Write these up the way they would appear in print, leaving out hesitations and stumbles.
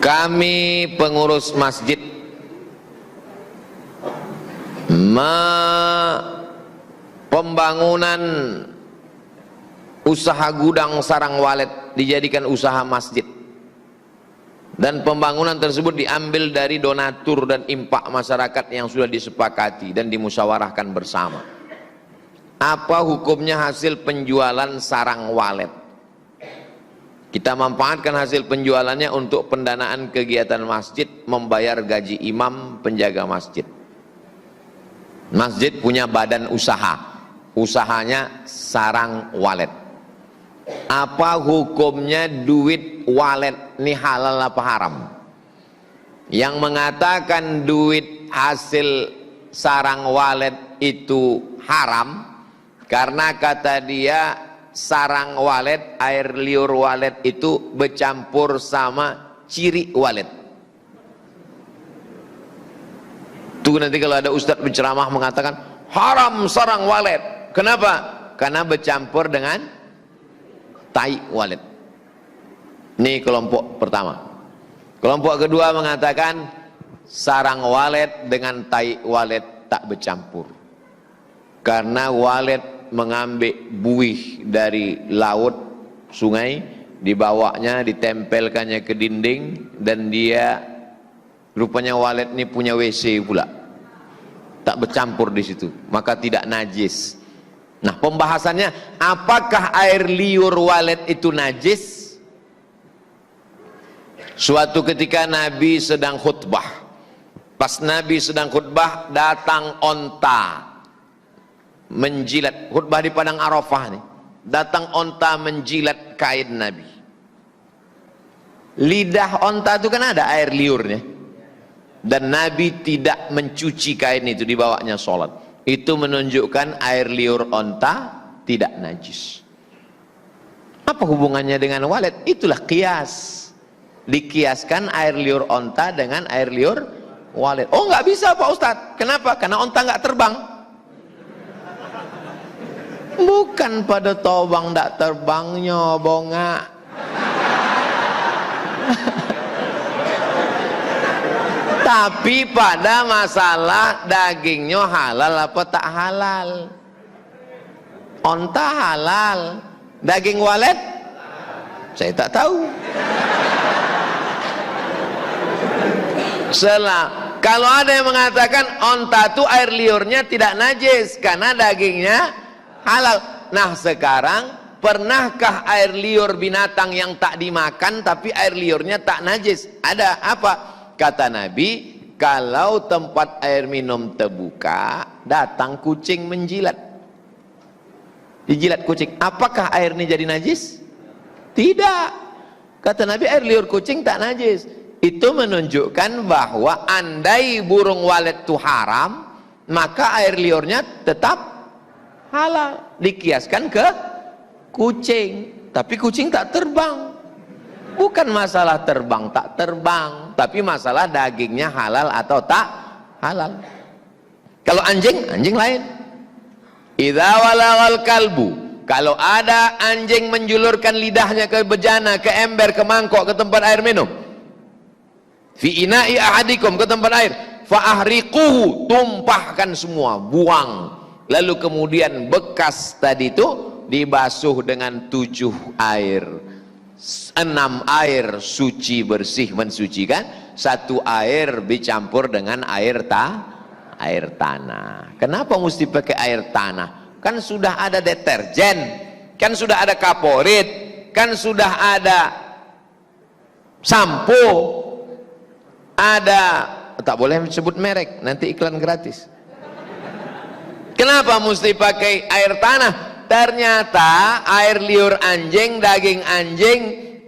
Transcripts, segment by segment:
Kami pengurus masjid pembangunan usaha gudang sarang walet dijadikan usaha masjid, dan pembangunan tersebut diambil dari donatur dan impak masyarakat yang sudah disepakati dan dimusyawarahkan bersama. Apa hukumnya hasil penjualan sarang walet? Kita manfaatkan hasil penjualannya untuk pendanaan kegiatan masjid, membayar gaji imam, penjaga masjid. Masjid punya badan usaha, usahanya sarang walet. Apa hukumnya duit walet ini, halal apa haram? Yang mengatakan duit hasil sarang walet itu haram karena kata dia sarang walet, air liur walet itu bercampur sama ciri walet. Tuh nanti kalau ada ustadz berceramah mengatakan haram sarang walet. Kenapa? Karena bercampur dengan tai walet. Ini kelompok pertama. Kelompok kedua mengatakan sarang walet dengan tai walet tak bercampur, karena walet mengambil buih dari laut, sungai, dibawanya, ditempelkannya ke dinding, dan dia rupanya walet ini punya WC pula, tak bercampur di situ, maka tidak najis. Nah, pembahasannya apakah air liur walet itu najis? Suatu ketika Nabi sedang khutbah. Pas Nabi sedang khutbah, datang onta menjilat, khutbah di padang Arafah nih, datang onta menjilat kain Nabi. Lidah onta itu kan ada air liurnya, dan Nabi tidak mencuci kain itu, dibawanya sholat. Itu menunjukkan air liur onta tidak najis. Apa hubungannya dengan walet? Itulah kias, dikiaskan air liur onta dengan air liur walet. Oh, nggak bisa Pak Ustadz. Kenapa? Karena onta nggak terbang. Bukan pada tobang tak terbangnya bonga. Tapi pada masalah dagingnya halal apa tak halal. Onta halal, daging walet saya tak tahu. Kalau ada yang mengatakan onta itu air liurnya tidak najis karena dagingnya halal. Nah, sekarang pernahkah air liur binatang yang tak dimakan tapi air liurnya tak najis? Ada. Apa? Kata Nabi, kalau tempat air minum terbuka, datang kucing menjilat, dijilat kucing, apakah air ini jadi najis? Tidak. Kata Nabi, air liur kucing tak najis. Itu menunjukkan bahwa andai burung walet itu haram, maka air liurnya tetap halal. Dikiaskan ke kucing, tapi kucing tak terbang. Bukan masalah terbang tak terbang, tapi masalah dagingnya halal atau tak halal. Kalau anjing, anjing lain. Idza walagal kalbu, kalau ada anjing menjulurkan lidahnya ke bejana, ke ember, ke mangkok, ke tempat air minum, fi ina'i ahadikum, ke tempat air, fa ahriquhu, tumpahkan semua, buang. Lalu kemudian bekas tadi itu dibasuh dengan 7 air. 6 air suci bersih mensucikan, 1 air dicampur dengan air tanah. Kenapa mesti pakai air tanah? Kan sudah ada deterjen, kan sudah ada kaporit, kan sudah ada sampo, ada, tak boleh sebut merek, nanti iklan gratis. Kenapa mesti pakai air tanah? Ternyata air liur anjing, daging anjing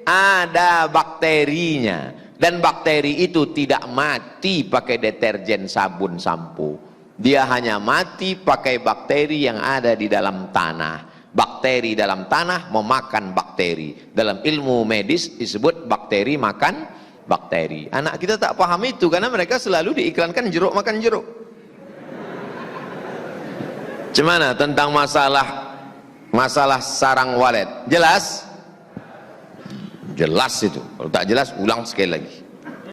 ada bakterinya, dan bakteri itu tidak mati pakai deterjen, sabun, sampo. Dia hanya mati pakai bakteri yang ada di dalam tanah. Bakteri dalam tanah memakan bakteri. Dalam ilmu medis disebut bakteri makan bakteri. Anak kita tak paham itu karena mereka selalu diiklankan jeruk makan jeruk. Gimana tentang masalah sarang walet? Jelas? Jelas itu. Kalau tak jelas, ulang sekali lagi.